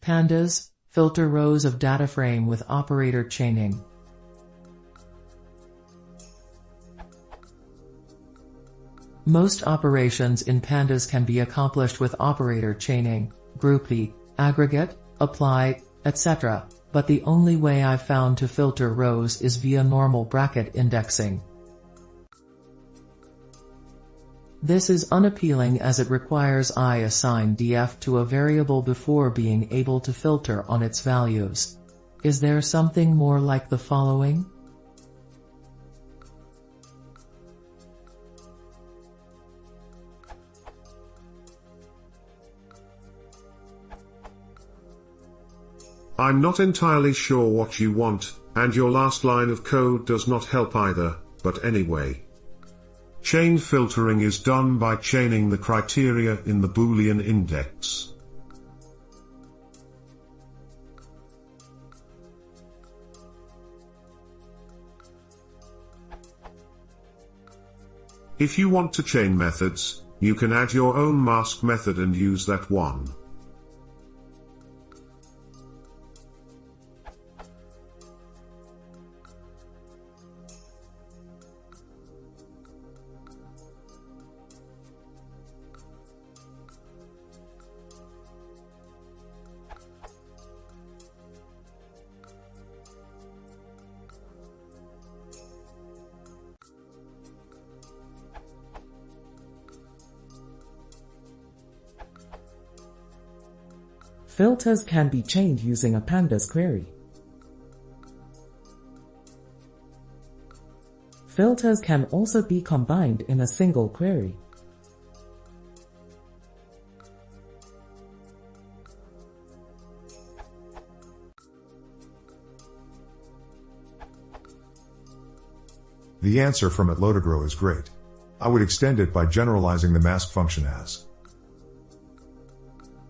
Pandas, filter rows of DataFrame with operator chaining. Most operations in Pandas can be accomplished with operator chaining, groupie, aggregate, apply, etc., but the only way I've found to filter rows is via normal bracket indexing. This is unappealing as it requires I assign df to a variable before being able to filter on its values. Is there something more like the following? I'm not entirely sure what you want, and your last line of code does not help either, but anyway. Chain filtering is done by chaining the criteria in the Boolean index. If you want to chain methods, you can add your own mask method and use that one. Filters can be chained using a pandas query. Filters can also be combined in a single query. The answer from @loadedRow is great. I would extend it by generalizing the mask function as.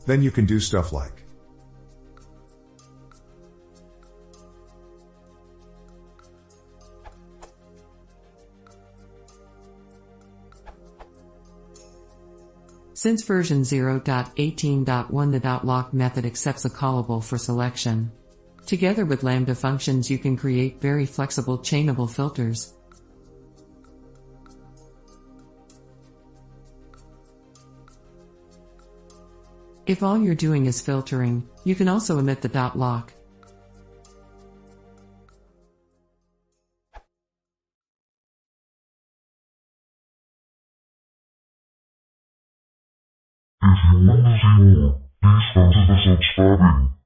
Then you can do stuff like Since version 0.18.1 the .lock method accepts a callable for selection. Together with Lambda functions you can create very flexible chainable filters. If all you're doing is filtering, you can also omit the .lock. If you want to see more, please consider subscribing.